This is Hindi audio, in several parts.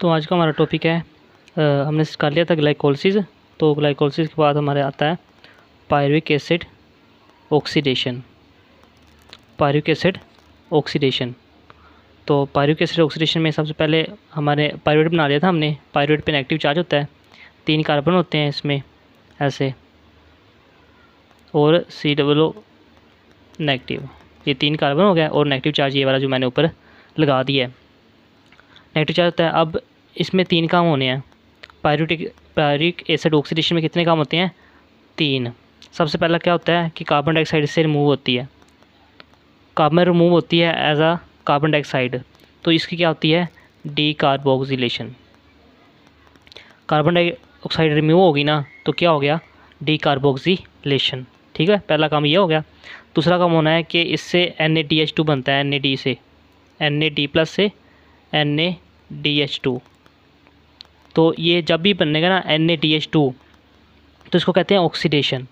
तो आज का हमारा टॉपिक है हमने कर लिया था ग्लाइकोलिसिस। तो ग्लाइकोलिसिस के बाद हमारे आता है pyruvic acid oxidation. Pyruvic acid oxidation. तो पायरुविक एसिड ऑक्सीडेशन में सबसे पहले हमारे पायरुवेट बना लिया था हमने। पायरुवेट पे नेगेटिव चार्ज होता है, 3 कार्बन होते हैं इसमें ऐसे, और COO नेगेटिव। ये 3 कार्बन हो गया और नेगेटिव चार्ज ये वाला जो मैंने ऊपर लगा दिया है, नेगेटिव चार्ज होता है। अब इसमें 3 काम होने हैं। पायरुविक एसिड ऑक्सीडेशन में कितने काम होते हैं? 3। सबसे पहला क्या होता है कि कार्बन डाइऑक्साइड से रिमूव होती है, कार्बन रिमूव होती है एज आ कार्बन डाइऑक्साइड। तो इसकी क्या होती है? डीकार्बोक्सिलेशन। कार्बन डाइऑक्साइड रिमूव होगी ना तो क्या हो गया? डीकार्बोक्सिलेशन। ठीक है, पहला काम ये हो गया। दूसरा काम होना है कि इससे NaDH2 बनता है, NAD से, NAD+ से NaDH2। तो ये जब भी बनेगा ना NaDH2 तो इसको कहते हैं ऑक्सीडेशन।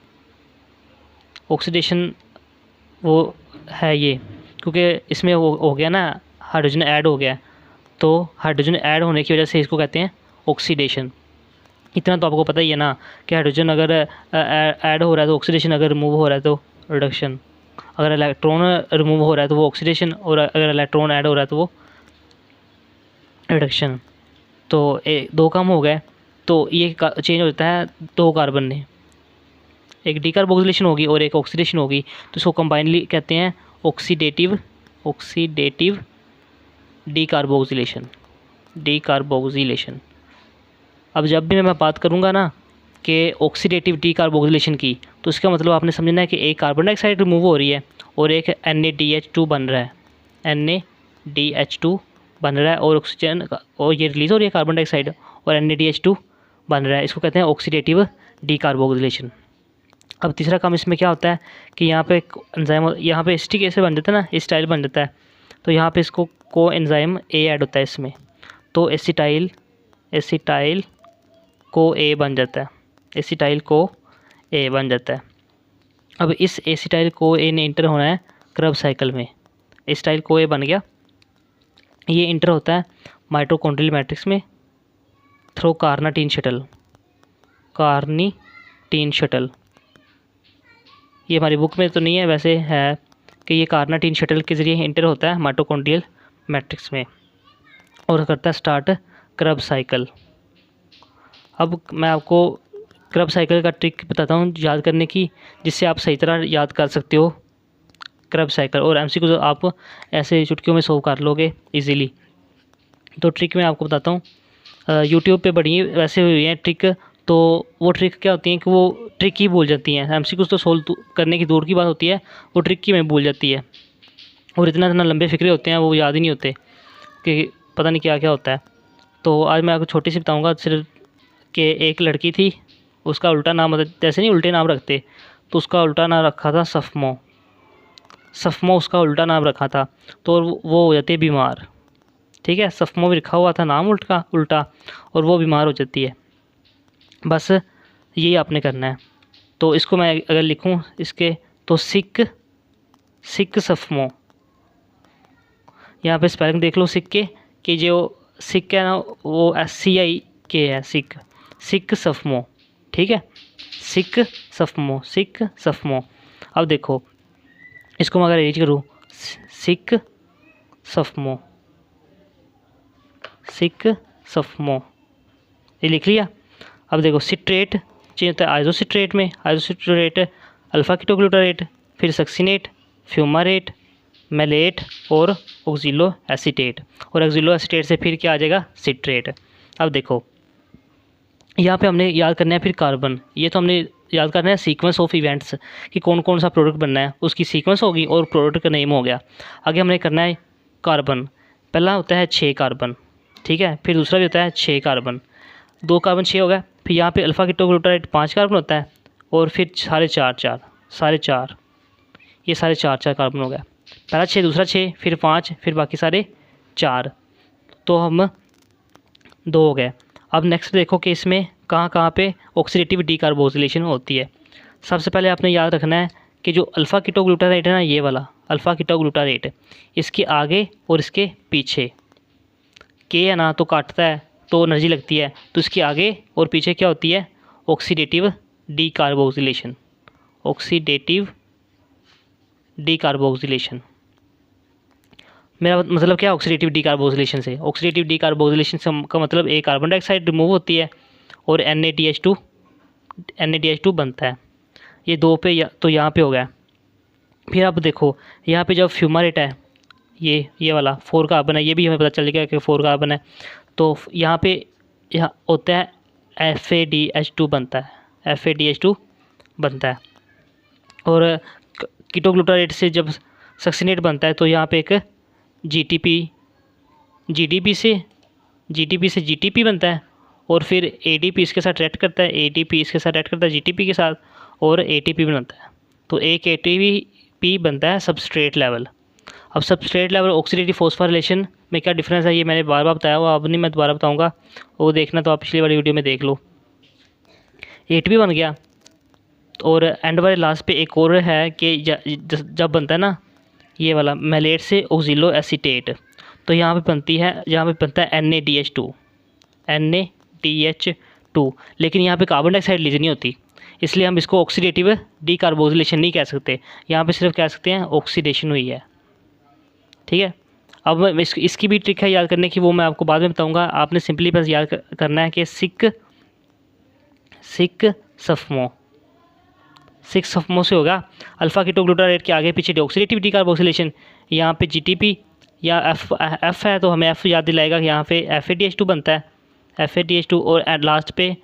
ऑक्सीडेशन वो है ये, क्योंकि इसमें वो हो गया ना, हाइड्रोजन ऐड हो गया, तो हाइड्रोजन ऐड होने की वजह से इसको कहते हैं ऑक्सीडेशन। इतना तो आपको पता ही है ना कि हाइड्रोजन अगर ऐड हो रहा है तो ऑक्सीडेशन, अगर रिमूव हो रहा है तो रिडक्शन, अगर इलेक्ट्रॉन रिमूव हो रहा है तो वो ऑक्सीडेशन, और अगर इलेक्ट्रॉन ऐड हो रहा है तो वो रिडक्शन। तो 2 काम हो गए। तो ये चेंज होता है 2 कार्बन में, एक डीकार्बोक्सिलेशन होगी और एक ऑक्सीडेशन होगी, तो इसको कंबाइनली कहते हैं ऑक्सीडेटिव डीकार्बोक्सिलेशन। अब जब भी मैं बात करूँगा ना कि ऑक्सीडेटिव डीकार्बोक्सिलेशन की, तो इसका मतलब आपने समझना है कि एक कार्बन डाइऑक्साइड रिमूव हो रही है और एक NaDH2 बन रहा है, NaDH2 बन रहा है, और ऑक्सीजन और ये रिलीज़ हो रही है कार्बन डाइऑक्साइड, और NaDH2 बन रहा है। इसको कहते हैं ऑक्सीडेटिव डीकार्बोक्सिलेशन। अब तीसरा काम इसमें क्या होता है कि यहाँ पे एक एंजाइम, यहाँ पे एसिटिक एसिड बन जाता है ना, एसिटाइल बन जाता है, तो यहाँ पे इसको को एंजाइम A ऐड होता है इसमें, तो एसिटाइल को A बन जाता है, एसिटाइल को A बन जाता है। अब इस एसिटाइल को A ने इंटर होना है क्रब साइकिल में। एसिटाइल को A बन गया, ये इंटर होता है माइटोकॉन्ड्रियल मैट्रिक्स में थ्रू कार्निटीन शटल। ये हमारी बुक में तो नहीं है, वैसे है कि ये कार्निटीन शटल के ज़रिए इंटर होता है माइटोकॉन्ड्रियल मैट्रिक्स में और करता है स्टार्ट क्रब साइकिल। अब मैं आपको क्रब साइकिल का ट्रिक बताता हूँ याद करने की, जिससे आप सही तरह याद कर सकते हो क्रब साइकिल, और MCQ को आप ऐसे चुटकियों में सोल्व कर लोगे इजीली। तो ट्रिक मैं आपको बताता हूँ, यूट्यूब पे बड़ी वैसे हुई है ट्रिक, तो वो ट्रिक क्या होती है कि वो ट्रिक ही भूल जाती हैं। MCQ तो सोल्व करने की दूर की बात होती है, वो ट्रिक ही में भूल जाती है, और इतना लंबे फिक्रे होते हैं वो याद ही नहीं होते कि पता नहीं क्या क्या होता है। तो आज मैं आपको छोटी सी बताऊँगा सिर्फ कि एक लड़की थी, उसका उल्टा नाम, मतलब जैसे नहीं उल्टे नाम रखते, तो उसका उल्टा नाम रखा था सफ़मो उसका उल्टा नाम रखा था, तो वो हो जाती है बीमार। ठीक है, सफ़मो भी लिखा हुआ था नाम उल्टा, और वो बीमार हो जाती है। बस यही आपने करना है। तो इसको मैं अगर लिखूं इसके, तो सिक सफ़मो, यहाँ पे स्पेलिंग देख लो सिक के, कि जो सिक है ना वो SCIK है, सिक सफ़मो। ठीक है, सिक सफ़मो। अब देखो इसको मैं अगर एज करूँ, सिक सफ़मो, ये लिख लिया। अब देखो सिट्रेट चेंज होता है आइसोसिट्रेट में, आइसोसिट्रेट अल्फ़ा कीटोग्लूटारेट, फिर सक्सिनेट, फ्यूमारेट, मेलेट और ऑक्सिलो एसीटेट, और ऑक्सिलो एसीटेट से फिर क्या आ जाएगा? सिट्रेट। अब देखो यहाँ पे हमने याद करना है फिर कार्बन, ये तो हमने याद करना है सीक्वेंस ऑफ इवेंट्स कि कौन कौन सा प्रोडक्ट बनना है, उसकी सीक्वेंस होगी और प्रोडक्ट का नेम हो गया। आगे हमने करना है कार्बन, पहला होता है 6 कार्बन, ठीक है, फिर दूसरा भी होता है 6 कार्बन, 2 कार्बन 6 हो गया, फिर यहाँ पे अल्फ़ा कीटोग्लूटारेट 5 कार्बन होता है, और फिर सारे चार ये सारे 4 कार्बन हो गया। पहला 6, दूसरा 6, फिर 5, फिर बाकी सारे 4, तो हम 2 हो गए। अब नेक्स्ट देखो कि इसमें कहाँ पे ऑक्सीडेटिव डीकार्बोक्सिलेशन होती है। सबसे पहले आपने याद रखना है कि जो अल्फ़ा कीटोग्लूटारेट है ना, ये वाला अल्फ़ा कीटोग्लूटारेट, इसके आगे और इसके पीछे के है ना तो काटता है तो एनर्जी लगती है, तो इसके आगे और पीछे क्या होती है, ऑक्सीडेटिव डीकार्बोक्सिलेशन। ऑक्सीडेटिव डीकार्बोक्सिलेशन, मेरा मतलब क्या, ऑक्सीडेटिव डीकार्बोक्सिलेशन से, ऑक्सीडेटिव डीकार्बोक्सिलेशन से का मतलब एक कार्बन डाइऑक्साइड रिमूव होती है और NaDH2 बनता है। ये दो पे तो यहाँ पे हो गया। फिर आप देखो यहाँ पे जब फ्यूमारेट है, ये वाला 4 कार्बन है, ये भी हमें पता चल गया कि 4 कार्बन है, तो यहाँ पे यहाँ होता है FADH2 बनता है, FADH2 बनता है। और कीटोग्लूटारेट से जब सक्सिनेट बनता है तो यहाँ पे एक GDP से GTP बनता है, और फिर ADP इसके साथ रिएक्ट करता है, ADP इसके साथ रिएक्ट करता है GTP के साथ, और ATP बनता है। तो एक ATP बनता है सबस्ट्रेट लेवल। अब सबस्ट्रेट लेवल ऑक्सीडेटिव फॉस्फोराइलेशन में क्या डिफरेंस है, ये मैंने बार बार बताया हुआ, अब नहीं मैं दोबारा बताऊंगा, वो देखना तो आप पिछली वाली वीडियो में देख लो। ATP बन गया, और एंड वाले लास्ट पे एक और है कि जब बनता है ना ये वाला मैलेट से ऑक्सिलो एसीटेट, तो यहाँ पे बनती है, यहाँ पे बनता है NaDH2, लेकिन यहाँ पे कार्बन डाइऑक्साइड रिलीज नहीं होती, इसलिए हम इसको ऑक्सीडेटिव डीकार्बोक्सिलेशन नहीं कह सकते, यहाँ पे सिर्फ कह सकते हैं ऑक्सीडेशन हुई है। ठीक है, अब इसकी भी ट्रिक है याद करने की, वो मैं आपको बाद में बताऊँगा। आपने सिंपली बस याद करना है कि सिक सफमो से होगा अल्फ़ा कीटोग्लूटारेट के आगे पीछे ऑक्सीडेटिव डीकार्बोक्सिलेशन। यहाँ पे GTP या F है तो हमें F याद दिलाएगा कि यहाँ पे FADH2 बनता है, FADH2, और लास्ट पे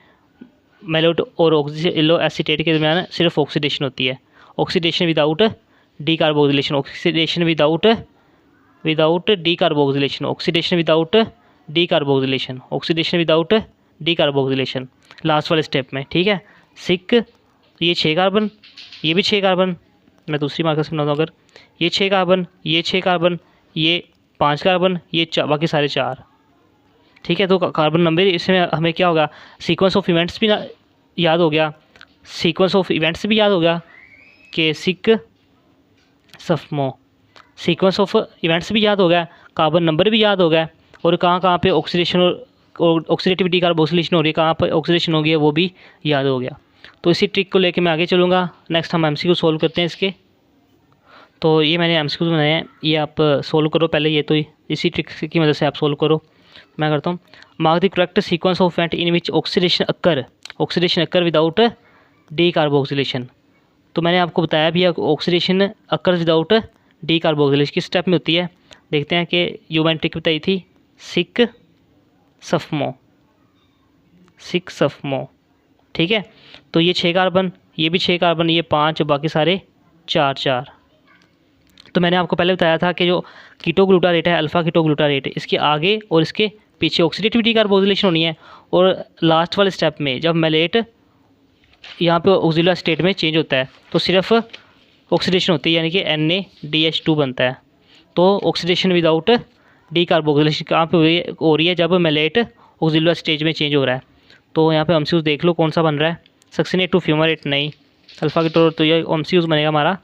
मेलोट और ऑक्सिलो एसीटेट के दरमियान सिर्फ ऑक्सीडेशन होती है, oxidation without decarboxylation, oxidation without decarboxylation, oxidation without decarboxylation, oxidation without decarboxylation last वाले स्टेप में। ठीक है, सिक ये 6 कार्बन, ये भी 6 कार्बन, मैं दूसरी मार्कर से बनाता हूँ, अगर ये 6 कार्बन, ये 6 कार्बन, ये 5 कार्बन, ये बाकी सारे 4। ठीक है, तो कार्बन नंबर इसमें हमें क्या होगा, सीक्वेंस ऑफ इवेंट्स भी याद हो गया, सीक्वेंस ऑफ इवेंट्स भी याद हो गया कि सिक सफमो, सीक्वेंस ऑफ इवेंट्स भी याद हो गया, कार्बन नंबर भी याद हो गया, और कहाँ पे ऑक्सीडेशन और ऑक्सीडेटिव डीकार्बोक्सिलेशन हो रही है, कहाँ पर ऑक्सीडेशन हो गया वो भी याद हो गया। तो इसी ट्रिक को लेके मैं आगे चलूँगा। नेक्स्ट हम MCQ सोल्व करते हैं इसके। तो ये मैंने MCQ बनाए हैं, ये आप सोल्व करो पहले, ये तो इसी ट्रिक की मदद से आप सोल्व करो। मैं करता हूँ, mark the correct sequence of event in which oxidation occur without decarboxylation. तो मैंने आपको बताया भी है ऑक्सीडेशन अक्कर विदाउट डीकार्बोक्सिलेशन किस स्टेप में होती है। देखते हैं कि जो मैंने ट्रिक बताई थी, सिक सफमो। ठीक है, तो ये 6 कार्बन, ये भी 6 कार्बन, ये 5, बाकी सारे 4। तो मैंने आपको पहले बताया था कि जो कीटोग्लूटारेट है, अल्फ़ा कीटोग्लूटारेट, इसके आगे और इसके पीछे ऑक्सीडेटिव डीकार्बोक्सिलेशन होनी है, और लास्ट वाले स्टेप में जब मैलेट यहाँ पे ऑक्सिलो स्टेट में चेंज होता है तो सिर्फ ऑक्सीडेशन होती है, यानी कि NaDH2 बनता है। तो ऑक्सीडेशन विदाउट डीकार्बोक्सिलेशन कहाँ पे हो रही है, जब मैलेट ऑक्सिलो स्टेज में चेंज हो रहा है। तो यहाँ पे MCQ देख लो कौन सा बन रहा है, सक्सिनेट टू फ्यूमारेट नहीं, अल्फ़ा कीटो, तो ये MCQ बनेगा हमारा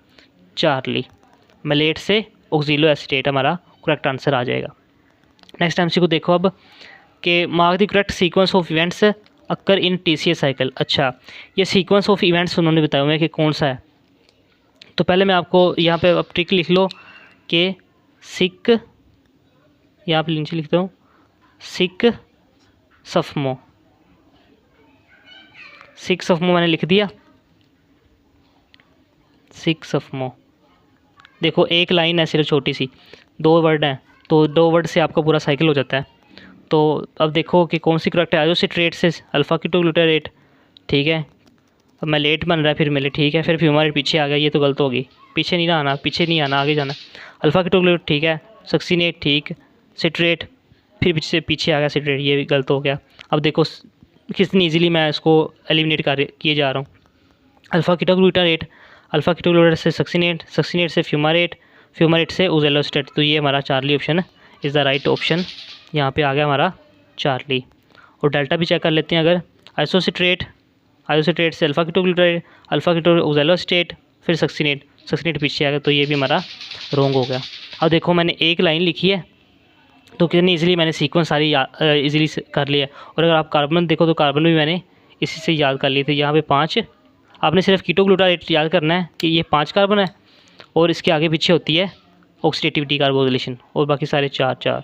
चार्ली, मैलेट से ऑक्सिलो एसीटेट हमारा करेक्ट आंसर आ जाएगा। नेक्स्ट MCQ देखो अब कि mark the correct sequence of events occur in TCA cycle. अच्छा, ये सीक्वेंस ऑफ इवेंट्स उन्होंने बताया हुआ है कि कौन सा है। तो पहले मैं आपको यहाँ पे अब ट्रिक लिख लो कि सिक, यहाँ पे नीचे लिखता हूँ, सिक सफमो मैंने लिख दिया, सिक सफमो। देखो एक लाइन है सिर्फ छोटी सी, 2 वर्ड हैं, तो 2 वर्ड से आपका पूरा साइकिल हो जाता है। तो अब देखो कि कौन सी करेक्ट है, आइसोसिट्रेट से अल्फ़ा कीटोग्लूटारेट, ठीक है, अब मैलेट बन रहा है, फिर मैलेट, ठीक है, फिर फ्यूमारेट पीछे आ गया, ये तो गलत होगी, पीछे नहीं आना, आगे जाना, अल्फ़ा कीटोग्लूटारेट ठीक है, सक्सिनेट ठीक, सिट्रेट फिर पीछे आ गया सिट्रेट, ये भी गलत हो गया। अब देखो कितनी ईजिली मैं इसको एलिमिनेट किए जा रहा हूँ, अल्फ़ा कीटोग्लूटारेट से सक्सिनेट से फ्यूमारेट से ओज़ेलोस्टेट, तो ये हमारा Charlie option is the right option, यहाँ पे आ गया हमारा चार्ली। और डेल्टा भी चेक कर लेते हैं, अगर आइसोसिट्रेट से अल्फ़ा कीटो ओज़ेलोस्टेट फिर सक्सिनेट पीछे आ गया, तो ये भी हमारा रॉन्ग हो गया। अब देखो मैंने एक लाइन लिखी है तो कितनी इजीली मैंने सीक्वेंस सारी इजीली कर लिया। और अगर आप कार्बन देखो तो कार्बन भी मैंने इसी से याद कर लिए थे। यहाँ पे 5, आपने सिर्फ कीटो ग्लूटारेट याद करना है कि ये 5 कार्बन है और इसके आगे पीछे होती है ऑक्सीडेटिव डीकार्बोक्सिलेशन, और बाकी सारे 4।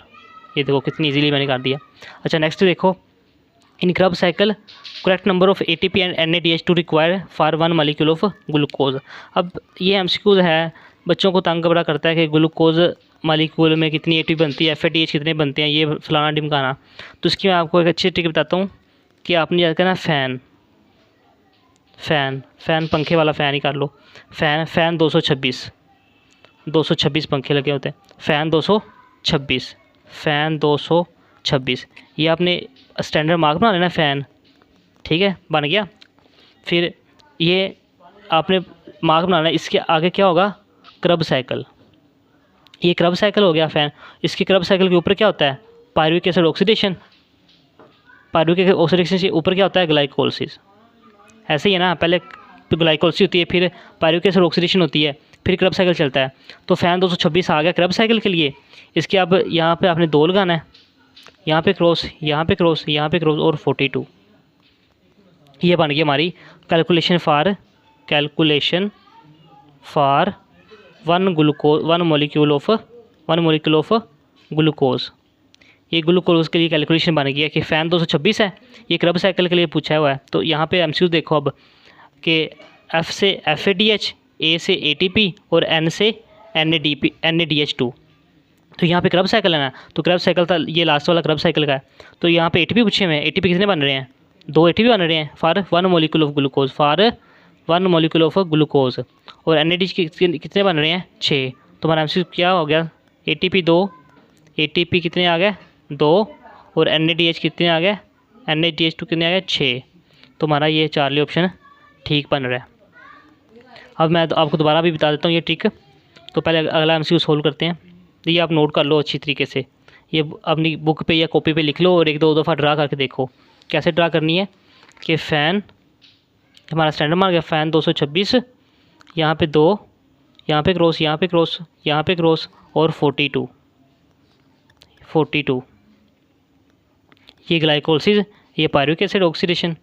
ये देखो कितनी इजीली मैंने कर दिया। अच्छा नेक्स्ट देखो, in Krebs cycle correct number of ATP and NADH2 required for 1 molecule of glucose. अब ये MCQ है, बच्चों को तंग बड़ा करता है कि ग्लूकोज मॉलिक्यूल में कितनी ATP बनती है, FADH कितने बनते हैं, ये फलाना ढिमकाना। तो इसकी मैं आपको एक अच्छी ट्रिक बताता हूँ कि आपने याद करना फ़ैन पंखे वाला फ़ैन ही कर लो। फ़ैन 226 पंखे लगे होते हैं। फ़ैन 226 ये आपने स्टैंडर्ड मार्क बना लेना फ़ैन, ठीक है, बन गया। फिर ये आपने मार्क बनाना है। इसके आगे क्या होगा, क्रब साइकिल। ये क्रब साइकिल हो गया फ़ैन। इसके क्रब साइकिल के ऊपर क्या होता है, pyruvic acid oxidation. Pyruvic oxidation से ऊपर क्या होता है, ग्लाइकोलिसिस। ऐसे ही है ना, पहले ग्लाइकोलिसिस होती है, फिर पायरुविक एसिड ऑक्सीडेशन होती है, फिर क्रब साइकिल चलता है। तो फ़ैन 226 आ गया क्रब साइकिल के लिए। इसके अब यहाँ पे आपने 2 लगाना है, यहाँ पे क्रॉस, यहाँ पे क्रॉस, यहाँ पे क्रॉस, और 42। ये बन गई हमारी calculation for 1 molecule of glucose. ये ग्लूकोज के लिए कैलकुलेशन बन गई है कि फ़ैन 226 है, ये क्रब साइकिल के लिए पूछा हुआ है। तो यहाँ पे MCQ देखो अब कि F से FADH, A से ATP और N से NADH2। तो यहाँ पे क्रब साइकिल है ना, तो क्रब साइकिल था ये लास्ट वाला क्रब साइकिल का है। तो यहाँ पे ATP पूछे हुए हैं, ATP कितने बन रहे हैं, 2 ATP बन रहे हैं फॉर 1 मॉलिक्यूल ऑफ ग्लूकोज, और NADH कितने बन रहे हैं, 6। तो हमारा MCQ क्या हो गया, ATP 2, ATP कितने आ गए 2, और NADH कितने आ गए, NADH2 कितने आ गए 6। तो हमारा ये 4 ऑप्शन ठीक बन रहा है। अब मैं आपको दोबारा भी बता देता हूँ ये ट्रिक। तो पहले अगला MCQ सोल्व करते हैं। ये आप नोट कर लो अच्छी तरीके से, ये अपनी बुक पे या कॉपी पे लिख लो और 1-2 दफ़ा ड्रा करके देखो कैसे ड्रा करनी है। कि फ़ैन हमारा स्टैंडर्ड मार्क है फ़ैन 226, यहाँ पे 2, यहाँ पे क्रॉस, यहाँ पे क्रॉस, यहाँ पे क्रॉस, और 42। ये ग्लाइकोलिसिस, ये पायरुविक एसिड ऑक्सीडेशन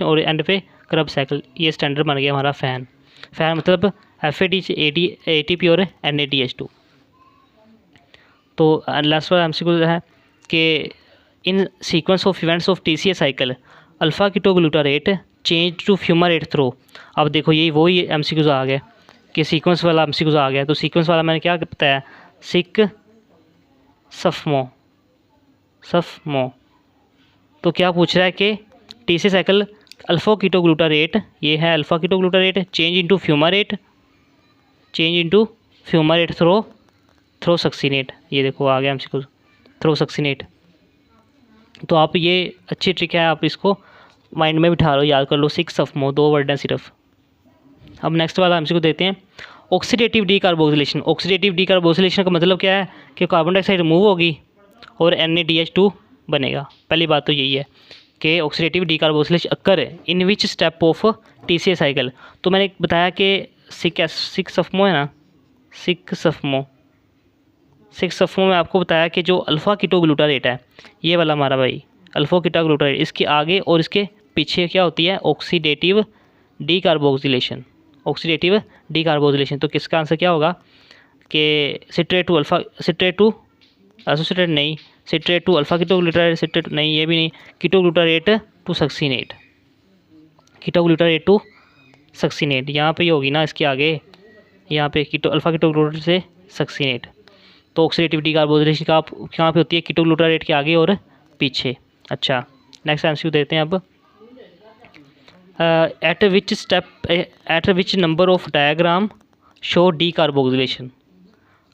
और एंड पे क्रब साइकिल। ये स्टैंडर्ड बन गया हमारा फ़ैन मतलब FADH, ATP और NADH2। तो लास्ट वाला MCQ है कि in sequence of events of TCA cycle alpha ketoglutarate change to fumarate through. अब देखो यही वही MCQ आ गया कि सीक्वेंस वाला MCQ आ गया। तो सीक्वेंस वाला मैंने क्या बताया, सफ़मो। तो क्या पूछ रहा है कि TCA साइकिल अल्फ़ा कीटोग्लूटारेट, ये है alpha ketoglutarate, change into fumarate through succinate. ये देखो आ गया MCQ, थ्रो सक्सीनेट। तो आप ये अच्छी ट्रिक है, आप इसको माइंड में बिठा लो, याद कर लो, 6-सफ़मो, 2 वर्ड हैं सिर्फ। अब नेक्स्ट वाला MCQ देते हैं, ऑक्सीडेटिव डीकार्बोक्सिलेशन। ऑक्सीडेटिव डीकार्बोक्सिलेशन का मतलब क्या है कि कार्बन डाइऑक्साइड रिमूव होगी और NADH2 बनेगा। पहली बात तो यही है कि oxidative decarboxylation occur in which step of TCA cycle. तो मैंने बताया कि 6-सफ़मो है ना, 6-सफ़मो में आपको बताया कि जो अल्फ़ा कीटोग्लूटारेट है, ये वाला हमारा भाई अल्फ़ा कीटोग्लूटारेट, इसके आगे और इसके पीछे क्या होती है, ऑक्सीडेटिव डीकार्बोक्सिलेशन। तो किसका आंसर क्या होगा कि citrate to alpha ketoglutarate, citrate नहीं, ये भी नहीं, कीटोग्लूटारेट टू सक्सीनेट। यहाँ पे ही होगी ना इसके आगे, यहाँ पे अल्फ़ा कीटोग्लूटारेट से सक्सीनेट। तो ऑक्सीडेटिव डीकार्बोक्सिलेशन का कहाँ पे होती है, कीटोग्लूटारेट के आगे और पीछे। अच्छा नेक्स्ट MCQ देते हैं अब, eight which number of diagram show decarboxylation.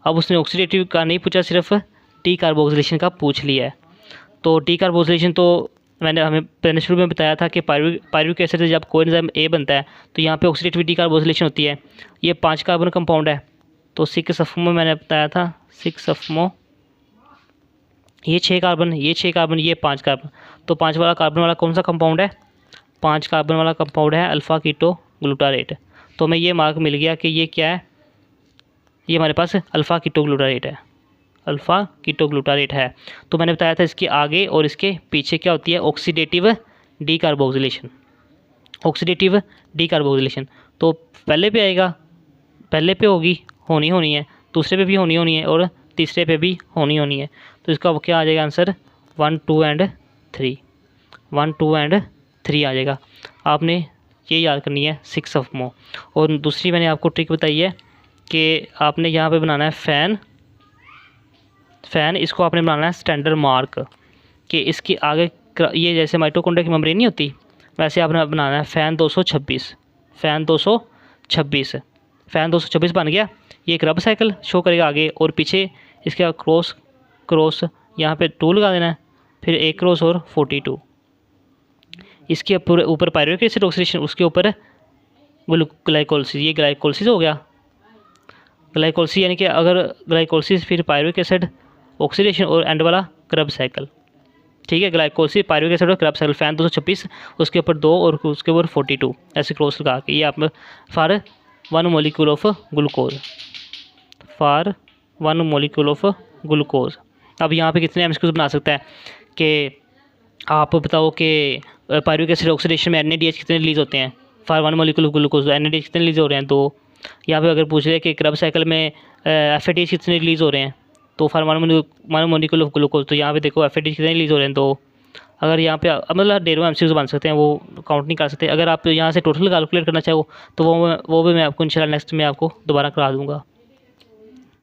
अब उसने ऑक्सीडेटिव का नहीं पूछा, सिर्फ डीकार्बोक्सिलेशन का पूछ लिया है। तो डीकार्बोक्सिलेशन तो मैंने शुरू में बताया था कि पायरुविक एसिड से जब कोएंजाइम A बनता है तो यहाँ पे ऑक्सीडेटिव डीकार्बोक्सिलेशन होती है। ये 5 कार्बन कंपाउंड है। तो 6-सफ़मो मैंने बताया था, 6-सफ़मो, ये 6 कार्बन, ये 6 कार्बन, ये 5 कार्बन। तो 5 वाला कार्बन वाला कौन सा कंपाउंड है, 5 कार्बन वाला कंपाउंड है अल्फ़ा कीटोग्लूटारेट। तो हमें ये मार्क मिल गया कि ये क्या है, ये हमारे पास अल्फ़ा कीटोग्लूटारेट है। अल्फ़ा कीटोग्लूटारेट है। तो मैंने बताया था इसके आगे और इसके पीछे क्या होती है, ऑक्सीडेटिव डीकार्बोक्सिलेशन। ऑक्सीडेटिव डीकार्बोक्सिलेशन तो पहले पे आएगा, पहले पे होनी है, दूसरे पे भी होनी है और तीसरे पे भी होनी है। तो इसका क्या आ जाएगा आंसर, 1, 2 एंड 3, 1, 2 एंड 3 आ जाएगा। आपने ये याद करनी है 6 ऑफ मो। और दूसरी मैंने आपको ट्रिक बताई है कि आपने यहाँ पे बनाना है फ़ैन, इसको आपने बनाना है स्टैंडर्ड मार्क कि इसके आगे ये जैसे माइटोकॉन्ड्रिया की मेम्ब्रेन नहीं होती, वैसे आपने बनाना है फ़ैन 226, फ़ैन 226, फ़ैन 226 बन गया। ये एक रब साइकिल शो करेगा आगे और पीछे इसका क्रॉस यहाँ पे 2 लगा देना है, फिर एक क्रॉस और 42। इसके ऊपर पायरुवेट एसिड ऑक्सीडेशन, उसके ऊपर ग्लाइकोलिसिस, ये ग्लाइकोलिसिस हो गया। ग्लाइकोलिसिस यानी कि अगर ग्लाइकोलिसिस फिर पायरुवेट एसिड ऑक्सीडेशन और एंड वाला क्रब साइकिल, ठीक है। ग्लाइकोलिसिस, पायरुवेट एसिड और क्रब साइकिल, फ़ैन 226, उसके ऊपर 2 और उसके ऊपर 42, ऐसे क्रॉस लगा के। ये आप for 1 molecule of glucose, for 1 molecule of glucose. अब यहाँ पे कितने एमसीक्यूज बना सकता है कि आप बताओ कि पायरुवेट एसिड ऑक्सीडेशन में NADH कितने रिलीज़ होते हैं, for 1 molecule of glucose NADH कितने रिलीज़ हो रहे हैं, 2। यहाँ पे अगर पूछ रहे हैं कि क्रब साइकिल में FADH कितने रिलीज़ हो रहे हैं, तो फॉर 1 मॉलिक्यूल ऑफ ग्लूकोज, तो यहाँ पे देखो FADH कितने रिलीज़ हो रहे हैं, 2। अगर यहाँ पे मतलब डेढ़ों एमसीक्यूज बन सकते हैं, वो काउंट नहीं कर सकते। अगर आप यहाँ से टोटल कैलकुलेट करना चाहो तो वो भी मैं आपको इंशाल्लाह नेक्स्ट में आपको दोबारा करा दूँगा।